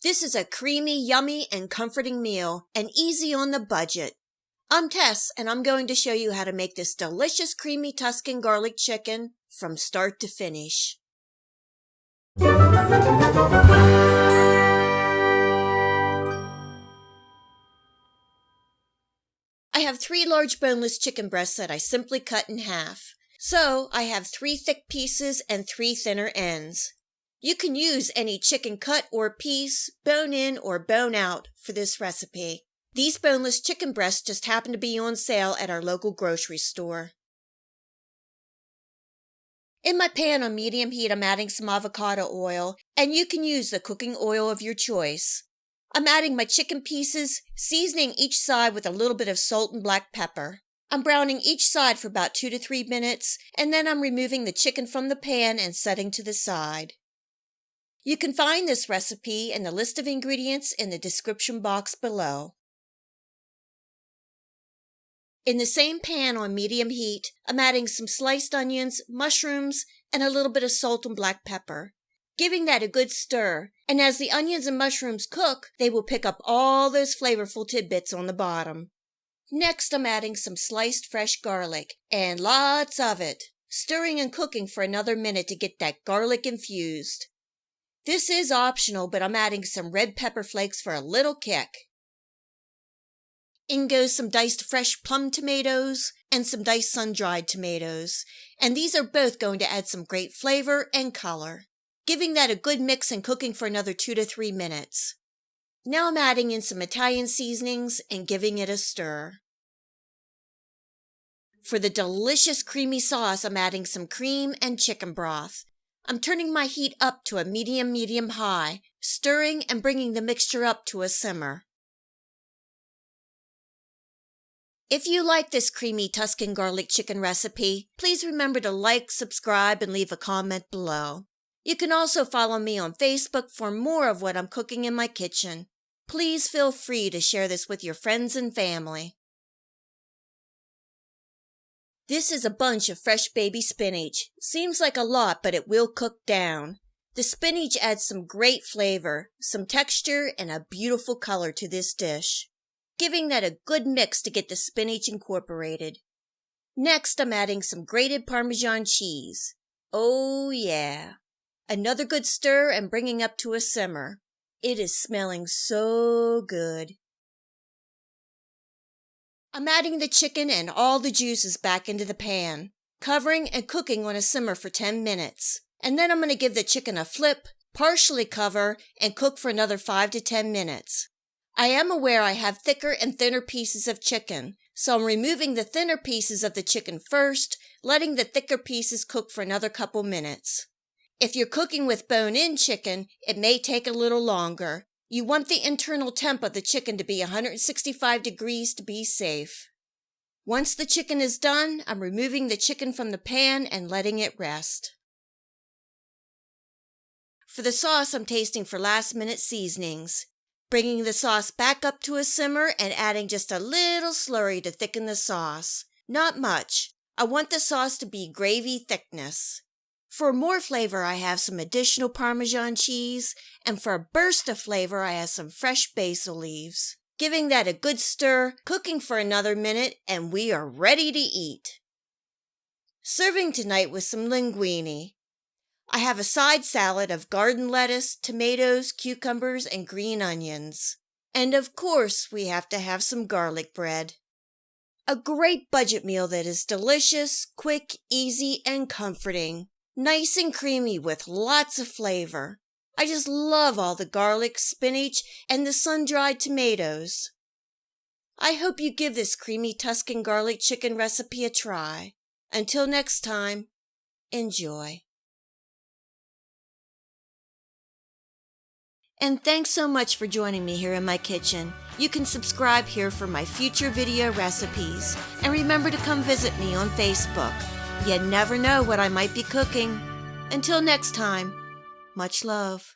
This is a creamy, yummy, and comforting meal, and easy on the budget. I'm Tess, and I'm going to show you how to make this delicious creamy Tuscan garlic chicken from start to finish. I have 3 large boneless chicken breasts that I simply cut in half. So I have 3 thick pieces and 3 thinner ends. You can use any chicken cut or piece, bone in or bone out for this recipe. These boneless chicken breasts just happen to be on sale at our local grocery store. In my pan on medium heat, I'm adding some avocado oil, and you can use the cooking oil of your choice. I'm adding my chicken pieces, seasoning each side with a little bit of salt and black pepper. I'm browning each side for about 2 to 3 minutes, and then I'm removing the chicken from the pan and setting to the side. You can find this recipe and the list of ingredients in the description box below. In the same pan on medium heat, I'm adding some sliced onions, mushrooms, and a little bit of salt and black pepper, giving that a good stir, and as the onions and mushrooms cook, they will pick up all those flavorful tidbits on the bottom. Next, I'm adding some sliced fresh garlic, and lots of it, stirring and cooking for another minute to get that garlic infused. This is optional, but I'm adding some red pepper flakes for a little kick. In goes some diced fresh plum tomatoes and some diced sun-dried tomatoes, and these are both going to add some great flavor and color, giving that a good mix and cooking for another 2 to 3 minutes. Now I'm adding in some Italian seasonings and giving it a stir. For the delicious creamy sauce, I'm adding some cream and chicken broth. I'm turning my heat up to a medium-high, stirring and bringing the mixture up to a simmer. If you like this creamy Tuscan garlic chicken recipe, please remember to like, subscribe, and leave a comment below. You can also follow me on Facebook for more of what I'm cooking in my kitchen. Please feel free to share this with your friends and family. This is a bunch of fresh baby spinach. Seems like a lot, but it will cook down. The spinach adds some great flavor, some texture, and a beautiful color to this dish, giving that a good mix to get the spinach incorporated. Next, I'm adding some grated parmesan cheese. Oh yeah! Another good stir and bringing up to a simmer. It is smelling so good. I'm adding the chicken and all the juices back into the pan, covering and cooking on a simmer for 10 minutes. And then I'm going to give the chicken a flip, partially cover, and cook for another 5 to 10 minutes. I am aware I have thicker and thinner pieces of chicken, so I'm removing the thinner pieces of the chicken first, letting the thicker pieces cook for another couple minutes. If you're cooking with bone-in chicken, it may take a little longer. You want the internal temp of the chicken to be 165 degrees to be safe. Once the chicken is done, I'm removing the chicken from the pan and letting it rest. For the sauce, I'm tasting for last-minute seasonings, bringing the sauce back up to a simmer and adding just a little slurry to thicken the sauce. Not much. I want the sauce to be gravy thickness. For more flavor, I have some additional Parmesan cheese, and for a burst of flavor, I have some fresh basil leaves. Giving that a good stir, cooking for another minute, and we are ready to eat. Serving tonight with some linguine. I have a side salad of garden lettuce, tomatoes, cucumbers, and green onions. And of course, we have to have some garlic bread. A great budget meal that is delicious, quick, easy, and comforting. Nice and creamy with lots of flavor. I just love all the garlic, spinach, and the sun-dried tomatoes. I hope you give this creamy Tuscan garlic chicken recipe a try. Until next time, enjoy. And thanks so much for joining me here in my kitchen. You can subscribe here for my future video recipes. And remember to come visit me on Facebook. You never know what I might be cooking. Until next time, much love.